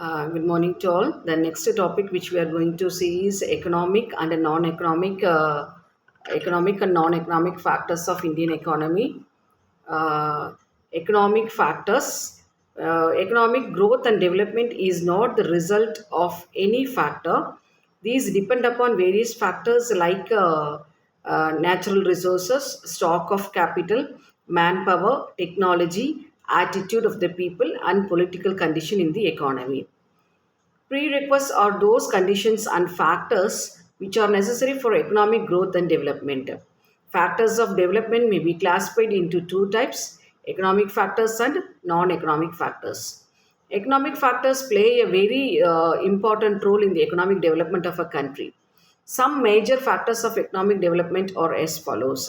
Good morning to all. The next topic which we are going to see is economic and non-economic factors of Indian economy. Uh, Economic factors. Economic growth and development is not the result of any factor. These depend upon various factors like natural resources, stock of capital, manpower, technology, attitude of the people, and political condition in the economy. Prerequisites are those conditions and factors which are necessary for economic growth and development. Factors of development may be classified into two types: economic factors and non economic factors. Economic factors play a very important role in the economic development of a country. Some major factors of economic development are as follows.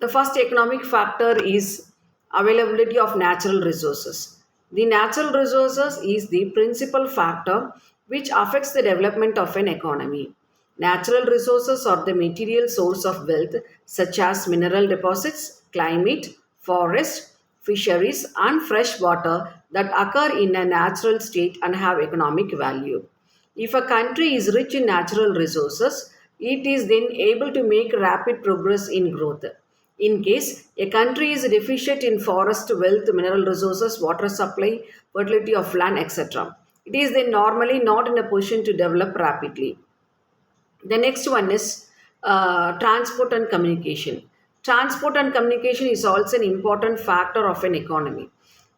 The first economic factor is availability of natural resources. The natural resources is the principal factor which affects the development of an economy. Natural resources are the material source of wealth such as mineral deposits, climate, forest, fisheries and fresh water that occur in a natural state and have economic value. If a country is rich in natural resources, it is then able to make rapid progress in growth. In case a country is deficient in forest wealth, mineral resources, water supply, fertility of land, etc., it is then normally not in a position to develop rapidly. The next one is transport and communication. Transport and communication is also an important factor of an economy.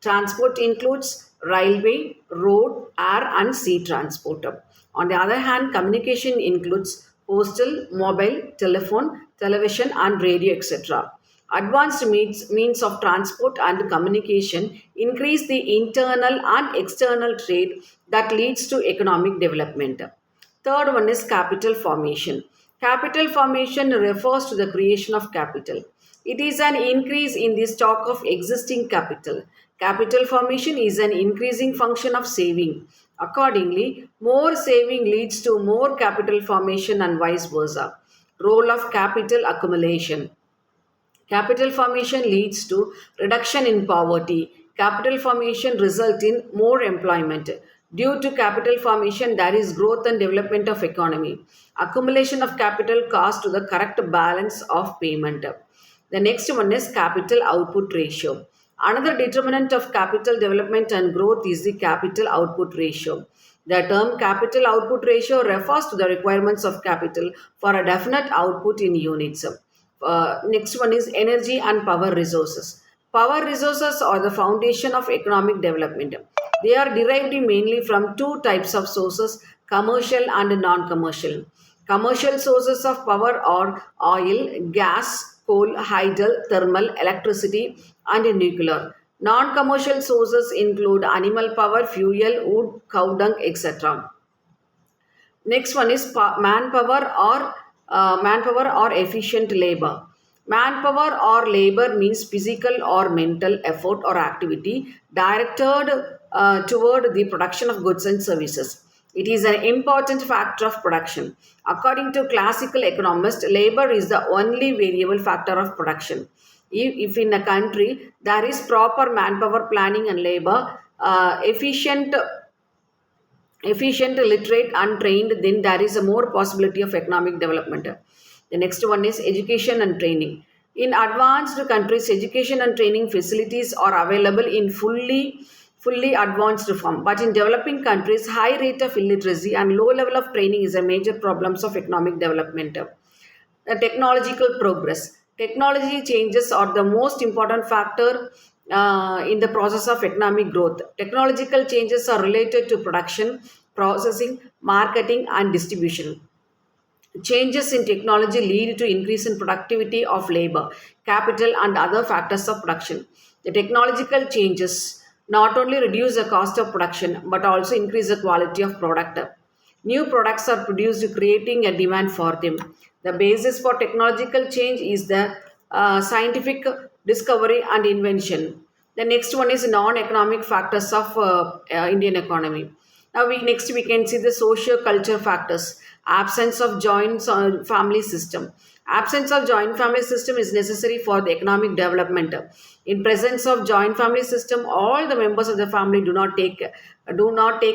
Transport includes railway, road, air, and sea transport. On the other hand, communication includes postal, mobile, telephone, television, and radio, etc. Advanced means of transport and communication increase the internal and external trade that leads to economic development. Third one is capital formation. Capital formation refers to the creation of capital. It is an increase in the stock of existing capital. Capital formation is an increasing function of saving. Accordingly, more saving leads to more capital formation and vice versa. Role of capital accumulation. Capital formation leads to reduction in poverty. Capital formation results in more employment. Due to capital formation, there is growth and development of economy. Accumulation of capital cost to the correct balance of payment. The next one is capital output ratio. Another determinant of capital development and growth is the capital output ratio. The term capital output ratio refers to the requirements of capital for a definite output in units. Next one is energy and power resources. Power resources are the foundation of economic development. They are derived mainly from two types of sources: commercial and non commercial. Commercial sources of power are oil, gas, coal, hydel, thermal, electricity, and nuclear. Non commercial sources include animal power, fuel, wood, cow dung, etc. Next one is manpower or efficient labor. Manpower or labor means physical or mental effort or activity directed toward the production of goods and services. It is an important factor of production. According to classical economists, labor is the only variable factor of production. If in a country there is proper manpower planning and labor, efficient, literate, and trained, then there is a more possibility of economic development. The next one is education and training. In advanced countries, education and training facilities are available in fully advanced form. But in developing countries, high rate of illiteracy and low level of training is a major problems of economic development. The technological progress. Technology changes are the most important factor in the process of economic growth. Technological changes are related to production, processing, marketing, and distribution. Changes in technology lead to increase in productivity of labor, capital, and other factors of production. The technological changes not only reduce the cost of production but also increase the quality of product. New products are produced, creating a demand for them. The basis for technological change is the scientific discovery and invention. The next one is non-economic factors of Indian economy. Now we can see the socio-culture factors. Absence of joint family system. Absence of joint family system is necessary for the economic development. In presence of joint family system, all the members of the family do not take